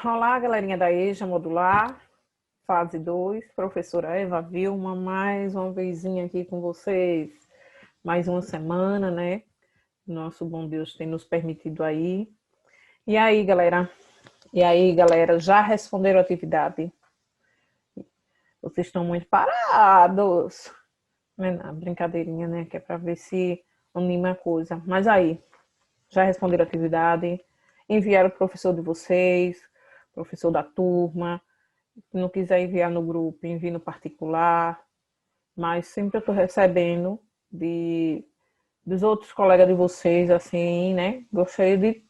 Olá, galerinha da EJA Modular, fase 2, professora Eva Vilma, mais uma vezinha aqui com vocês, mais uma semana, né? Nosso bom Deus tem nos permitido aí. E aí, galera? Já responderam a atividade? Vocês estão muito parados. Brincadeirinha, né? Que é para ver se anima a coisa. Mas aí, já responderam a atividade? Enviaram o professor de vocês, professor da turma. Se não quiser enviar no grupo, envie no particular. Mas sempre eu estou recebendo dos outros colegas de vocês, assim, né? Gostaria de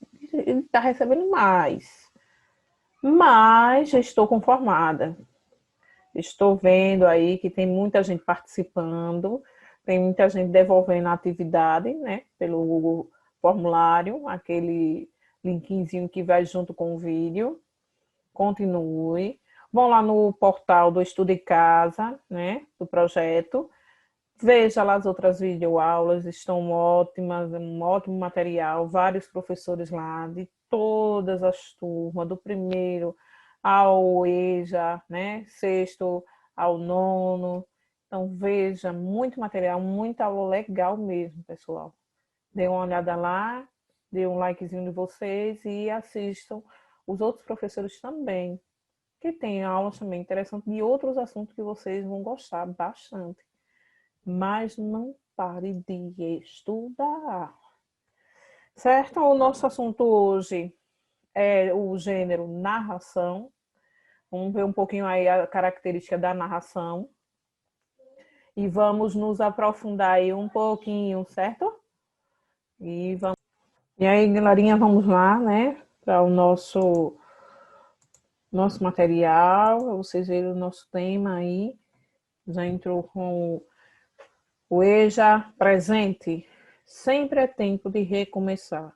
estar recebendo mais. Mas já estou conformada. Estou vendo aí que tem muita gente participando, tem muita gente devolvendo a atividade, né? Pelo Google formulário, aquele linkzinho que vai junto com o vídeo. Continue. Vão lá no portal do Estudo em Casa, né, do projeto. Veja lá as outras videoaulas, estão ótimas, um ótimo material, vários professores lá, de todas as turmas, do primeiro ao EJA, né, sexto ao nono. Então, veja, muito material, muita aula legal mesmo, pessoal. Dê uma olhada lá, dê um likezinho de vocês e assistam os outros professores também, que tem aulas também interessantes de outros assuntos que vocês vão gostar bastante. Mas não pare de estudar. Certo? O nosso assunto hoje é o gênero narração. Vamos ver um pouquinho aí a característica da narração. E vamos nos aprofundar aí um pouquinho, certo? E aí, galerinha, vamos lá, né? Para o nosso material, vocês verem o nosso tema aí. Já entrou com o EJA presente. Sempre é tempo de recomeçar.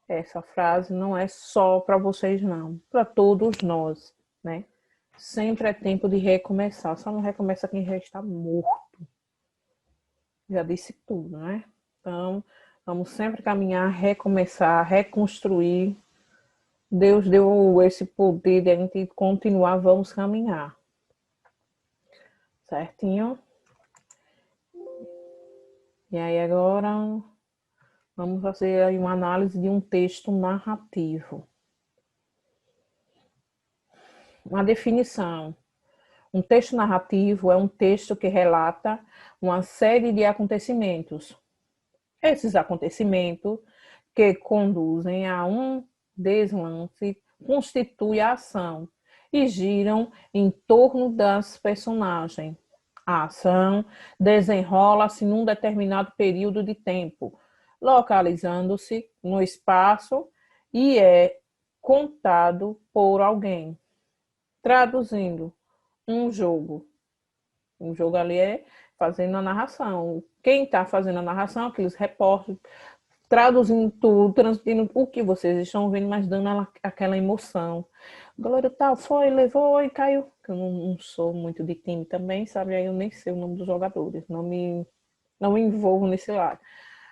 Essa frase não é só para vocês, não. Para todos nós, né? Sempre é tempo de recomeçar. Só não recomeça quem já está morto. Já disse tudo, né? Então, vamos sempre caminhar, recomeçar, reconstruir. Deus deu esse poder de a gente continuar, vamos caminhar. Certinho? E aí agora vamos fazer aí uma análise de um texto narrativo. Uma definição. Um texto narrativo é um texto que relata uma série de acontecimentos. Esses acontecimentos que conduzem a um deslance constituem a ação e giram em torno das personagens. A ação desenrola-se num determinado período de tempo, localizando-se no espaço e é contado por alguém. Traduzindo, um jogo. Um jogo ali é fazendo a narração. Quem está fazendo a narração, aqueles repórteres, traduzindo tudo, transmitindo o que vocês estão vendo, mas dando aquela emoção. O goleiro tal foi, levou e caiu. Eu não sou muito de time também, sabe? Aí eu nem sei o nome dos jogadores, não me envolvo nesse lado.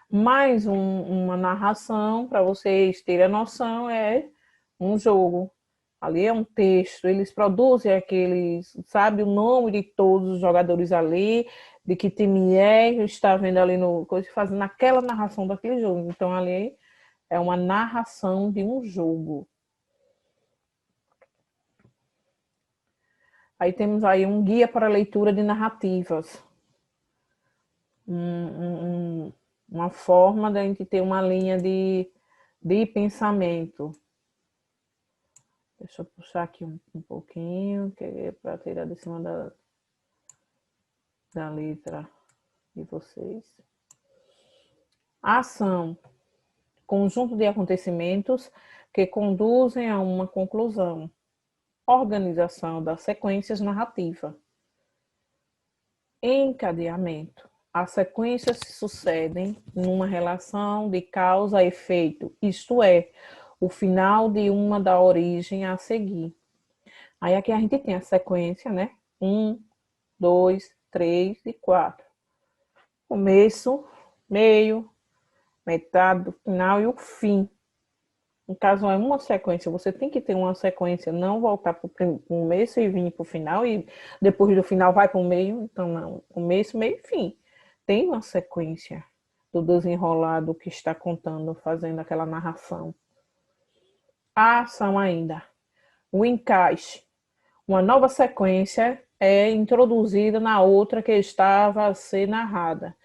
Mais uma narração, para vocês terem a noção, é um jogo. Ali é um texto, eles produzem aqueles, sabe, o nome de todos os jogadores ali, de que time é, está vendo ali no coisa, fazendo aquela narração daquele jogo. Então, ali é uma narração de um jogo. Aí temos aí um guia para leitura de narrativas. Uma forma da gente ter uma linha de pensamento. Deixa eu puxar aqui um pouquinho, que é para tirar de cima da letra de vocês. A ação, conjunto de acontecimentos que conduzem a uma conclusão. Organização das sequências narrativas. Encadeamento. As sequências se sucedem numa relação de causa a efeito, isto é, o final de uma da origem a seguir. Aí aqui a gente tem a sequência, né? 1, 2, 3 e 4. Começo, meio, metade do final e o fim. No caso, é uma sequência. Você tem que ter uma sequência, não voltar para o começo e vir para o final, e depois do final vai para o meio. Então, não. Começo, meio e fim. Tem uma sequência do desenrolado que está contando, fazendo aquela narração. A ação ainda. O encaixe. Uma nova sequência é introduzida na outra que estava a ser narrada.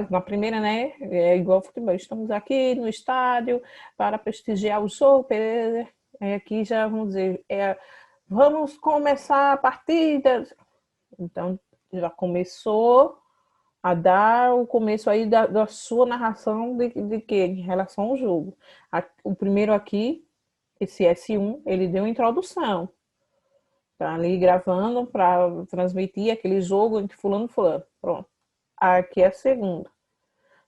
Na primeira, né, é igual ao futebol. Estamos aqui no estádio para prestigiar o show. Aqui já vamos dizer, vamos começar a partida. Então, já começou a dar o começo aí da sua narração de quê? Em relação ao jogo. O primeiro aqui, esse S1, ele deu introdução. Tá ali gravando para transmitir aquele jogo entre fulano e fulano. Pronto. Aqui é a segunda.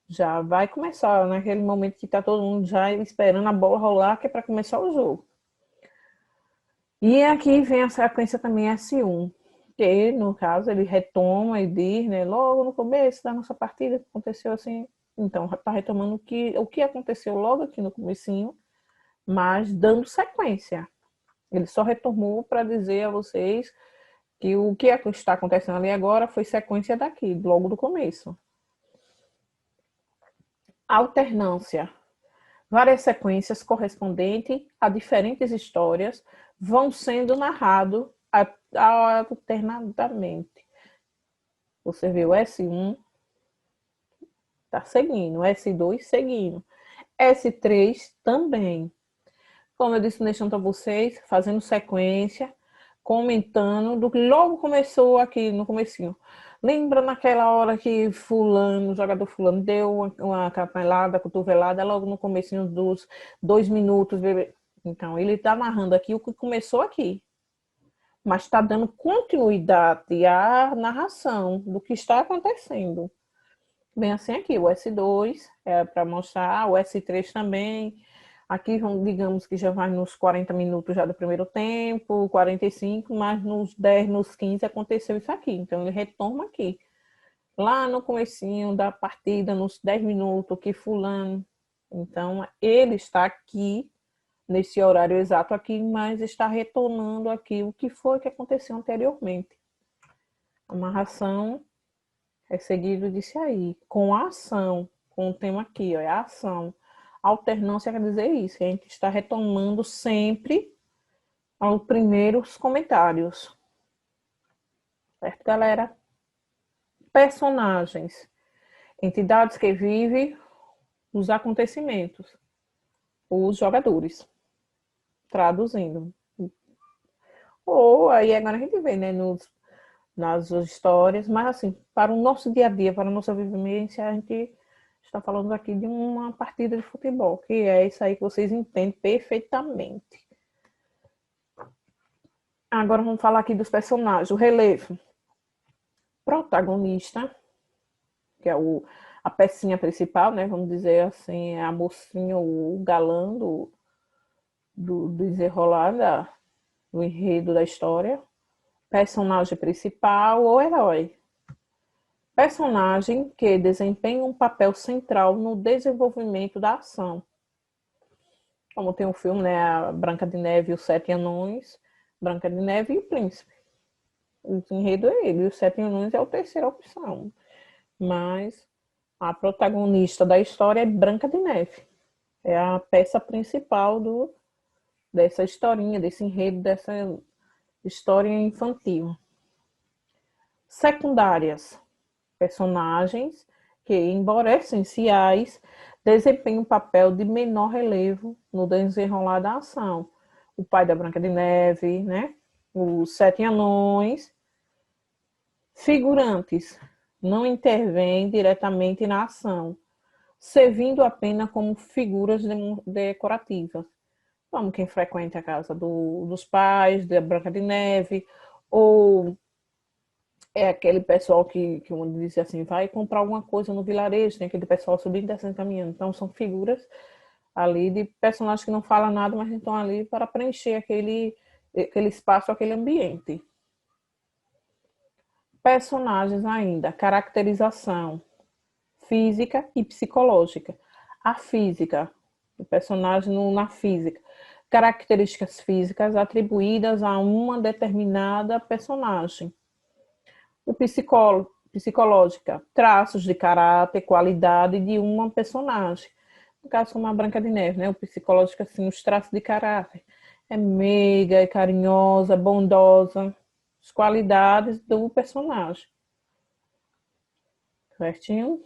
Já vai começar naquele momento que está todo mundo já esperando a bola rolar, que é para começar o jogo. E aqui vem a sequência também S1, que no caso ele retoma e diz, né, logo no começo da nossa partida aconteceu assim. Então está retomando o que aconteceu logo aqui no comecinho, mas dando sequência. Ele só retomou para dizer a vocês que o que está acontecendo ali agora foi sequência daqui, logo do começo. Alternância. Várias sequências correspondentes a diferentes histórias vão sendo narradas alternadamente. Você vê o S1 está seguindo, o S2 seguindo, S3 também. Como eu disse deixando para vocês, fazendo sequência, comentando do que logo começou aqui no comecinho. Lembra naquela hora que fulano, o jogador fulano, deu uma capelada, cotovelada, logo no comecinho dos 2 minutos. Então, ele está narrando aqui o que começou aqui. Mas está dando continuidade à narração do que está acontecendo. Bem assim aqui, o S2 é para mostrar, o S3 também. Aqui, digamos que já vai nos 40 minutos já do primeiro tempo, 45, mas nos 10, nos 15 aconteceu isso aqui. Então, ele retoma aqui. Lá no comecinho da partida, nos 10 minutos, que fulano. Então, ele está aqui, nesse horário exato aqui, mas está retornando aqui o que foi que aconteceu anteriormente. A narração é seguido disso aí, com a ação, com o tema aqui, ó, é a ação. Alternância quer dizer isso, que a gente está retomando sempre os primeiros comentários. Certo, galera? Personagens. Entidades que vivem os acontecimentos. Os jogadores. Traduzindo. Ou aí agora a gente vê, né, nas histórias, mas assim, para o nosso dia a dia, para a nossa vivência, a gente está falando aqui de uma partida de futebol, que é isso aí que vocês entendem perfeitamente. Agora vamos falar aqui dos personagens. O relevo. Protagonista, que é a pecinha principal, né? Vamos dizer assim, é a mocinha, o galã do desenrolar do enredo da história. Personagem principal ou herói. Personagem que desempenha um papel central no desenvolvimento da ação. Como tem um filme, né? A Branca de Neve e os Sete Anões. Branca de Neve e o Príncipe. O enredo é ele. E os Sete Anões é a terceira opção. Mas a protagonista da história é Branca de Neve. É a peça principal dessa historinha, desse enredo, dessa história infantil. Secundárias. Personagens que, embora essenciais, desempenham um papel de menor relevo no desenrolar da ação. O pai da Branca de Neve, né? Os Sete Anões. Figurantes não intervêm diretamente na ação, servindo apenas como figuras decorativas, como quem frequenta a casa dos pais, da Branca de Neve, ou é aquele pessoal que diz assim, vai comprar alguma coisa no vilarejo, tem aquele pessoal subindo e descendo caminhando. Então, são figuras ali de personagens que não falam nada, mas estão ali para preencher aquele espaço, aquele ambiente. Personagens ainda, caracterização física e psicológica. A física, o personagem na física. características físicas atribuídas a uma determinada personagem. O psicológica, traços de caráter, qualidade de uma personagem. No caso, como a Branca de Neve, né? O psicológico, assim, os traços de caráter. É meiga, é carinhosa, bondosa. As qualidades do personagem. Certinho?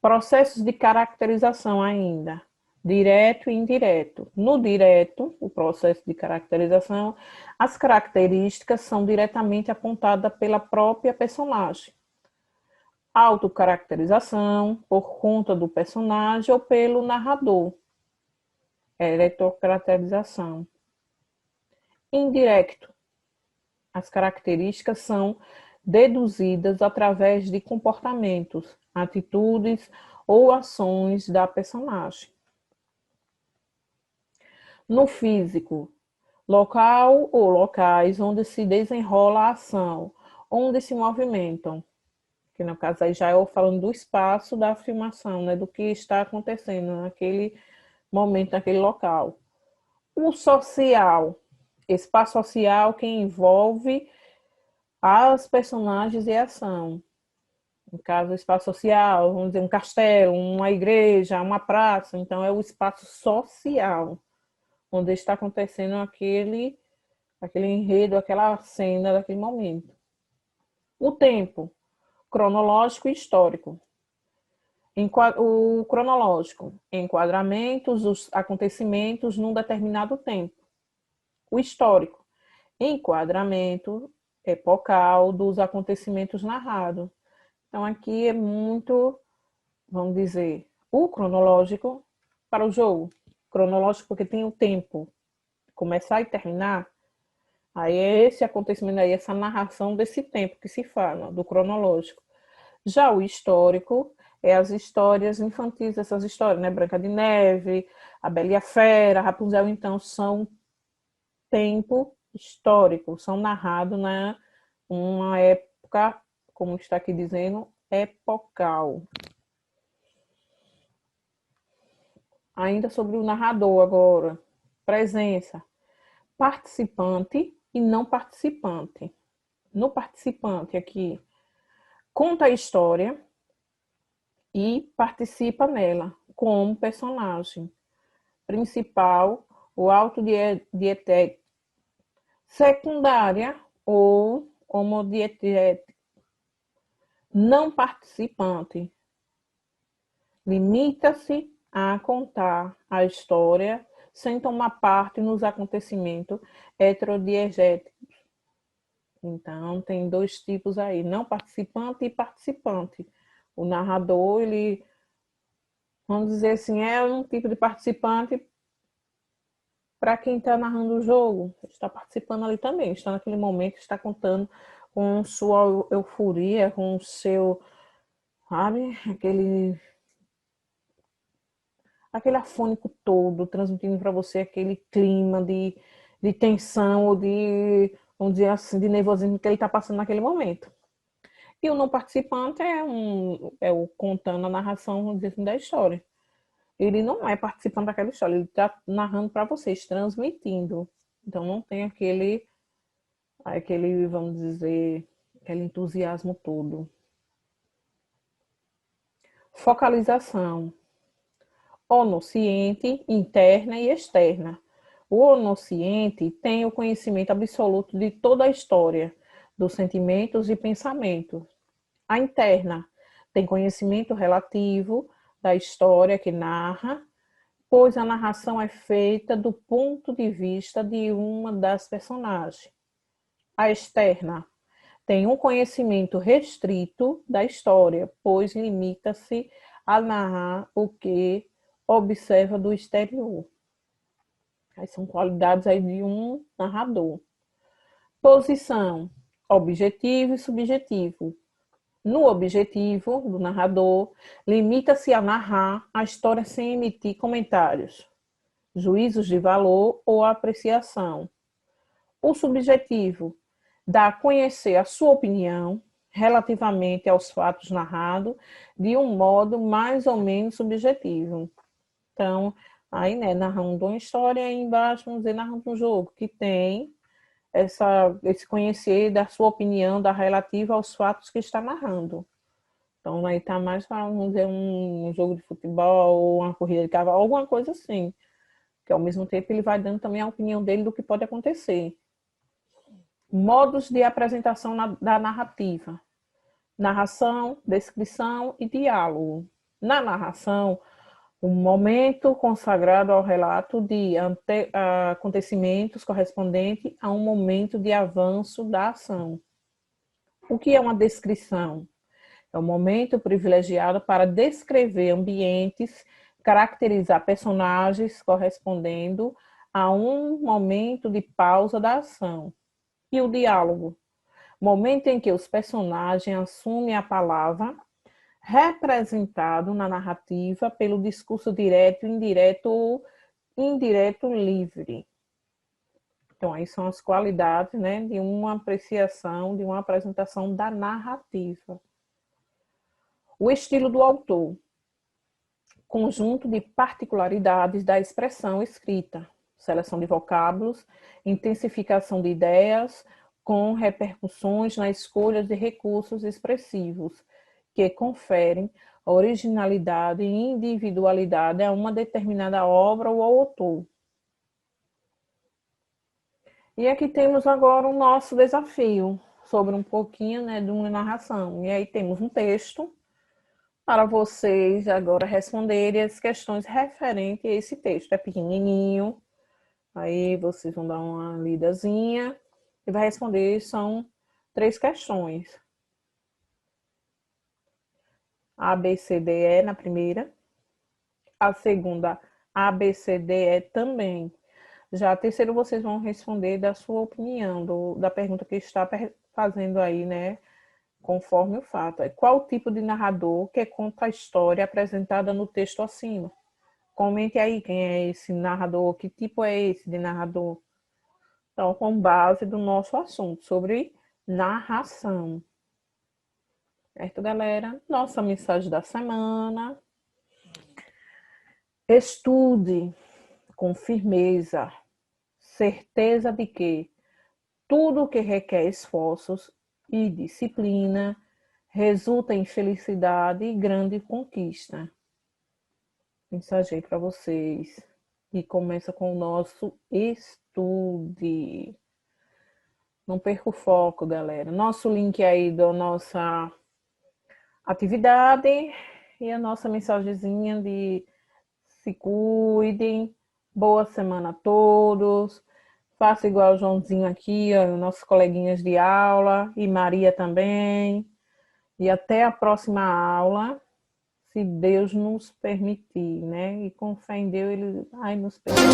Processos de caracterização ainda. Direto e indireto. No direto, o processo de caracterização, as características são diretamente apontadas pela própria personagem. Autocaracterização, por conta do personagem ou pelo narrador. Eletrocaracterização. Indireto. As características são deduzidas através de comportamentos, atitudes ou ações da personagem. No físico, local ou locais onde se desenrola a ação, onde se movimentam. Que no caso aí já eu falando do espaço da filmação, né, do que está acontecendo naquele momento, naquele local. O social, espaço social que envolve as personagens e a ação. No caso, o espaço social, vamos dizer, um castelo, uma igreja, uma praça, então é o espaço social, onde está acontecendo aquele enredo, aquela cena daquele momento. O tempo, cronológico e histórico. O cronológico, enquadramentos dos acontecimentos num determinado tempo. O histórico, enquadramento epocal dos acontecimentos narrados. Então, aqui é muito, vamos dizer, o cronológico para o jogo. Cronológico porque tem o tempo, começar e terminar. Aí é esse acontecimento aí, essa narração desse tempo que se fala, do cronológico. Já o histórico é as histórias infantis, essas histórias, né? Branca de Neve, a Bela e a Fera, Rapunzel, então, são tempo histórico, são narrados numa época, como está aqui dizendo, epocal. Ainda sobre o narrador agora. Presença. Participante e não participante. No participante aqui, conta a história e participa nela como personagem principal, o autodietético, secundária ou homodietético. Não participante. Limita-se a contar a história sem tomar parte nos acontecimentos heterodiegéticos. Então, tem dois tipos aí, não participante e participante. O narrador, ele, vamos dizer assim, é um tipo de participante para quem está narrando o jogo, está participando ali também, está naquele momento, está contando com sua euforia, com o seu, sabe, aquele afônico todo, transmitindo para você aquele clima de tensão ou de, vamos dizer assim, de nervosismo que ele está passando naquele momento. E o não participante é o contando a narração, vamos dizer assim, da história. Ele não é participando daquela história, ele está narrando para vocês, transmitindo. Então não tem aquele, vamos dizer, aquele entusiasmo todo. Focalização. Onisciente, interna e externa. O onisciente tem o conhecimento absoluto de toda a história, dos sentimentos e pensamentos. A interna tem conhecimento relativo da história que narra, pois a narração é feita do ponto de vista de uma das personagens. A externa tem um conhecimento restrito da história, pois limita-se a narrar o que observa do exterior. Aí são qualidades aí de um narrador. Posição, objetivo e subjetivo. No objetivo do narrador, limita-se a narrar a história sem emitir comentários, juízos de valor ou apreciação. O subjetivo dá a conhecer a sua opinião relativamente aos fatos narrados de um modo mais ou menos subjetivo. Então, Aí, né, narrando uma história, aí embaixo, vamos dizer, narrando um jogo, que tem esse conhecer da sua opinião, da relativa aos fatos que está narrando. Então, aí tá mais para, vamos dizer, um jogo de futebol, uma corrida de cavalo, alguma coisa assim. Que ao mesmo tempo ele vai dando também a opinião dele do que pode acontecer. Modos de apresentação da narrativa. Narração, descrição e diálogo. Na narração, um momento consagrado ao relato de acontecimentos correspondente a um momento de avanço da ação. O que é uma descrição? É um momento privilegiado para descrever ambientes, caracterizar personagens correspondendo a um momento de pausa da ação. E o diálogo? Momento em que os personagens assumem a palavra, representado na narrativa pelo discurso direto, indireto ou indireto livre. Então, aí são as qualidades, né, de uma apreciação, de uma apresentação da narrativa. O estilo do autor. Conjunto de particularidades da expressão escrita. Seleção de vocábulos, intensificação de ideias, com repercussões na escolha de recursos expressivos, que conferem originalidade e individualidade a uma determinada obra ou ao autor. E aqui temos agora o nosso desafio sobre um pouquinho, né, de uma narração. E aí temos um texto para vocês agora responderem as questões referentes a esse texto. É pequenininho, aí vocês vão dar uma lidazinha e vai responder, são 3 questões. A, B, C, D, E na primeira. A segunda, A, B, C, D, E também. Já a terceira, vocês vão responder da sua opinião, da pergunta que está fazendo aí, né? Conforme o fato. Qual o tipo de narrador que conta a história apresentada no texto acima? Comente aí quem é esse narrador, que tipo é esse de narrador. Então, com base do nosso assunto sobre narração. Certo, galera? Nossa mensagem da semana. Estude com firmeza, certeza de que tudo que requer esforços e disciplina resulta em felicidade e grande conquista. Mensagem para vocês. E começa com o nosso estude. Não perca o foco, galera. Nosso link aí da nossa atividade e a nossa mensagenzinha de se cuidem. Boa semana a todos. Faça igual o Joãozinho aqui, ó, nossos coleguinhas de aula, e Maria também. E até a próxima aula, se Deus nos permitir, né? E com fé em Deus, Ele vai nos permitir.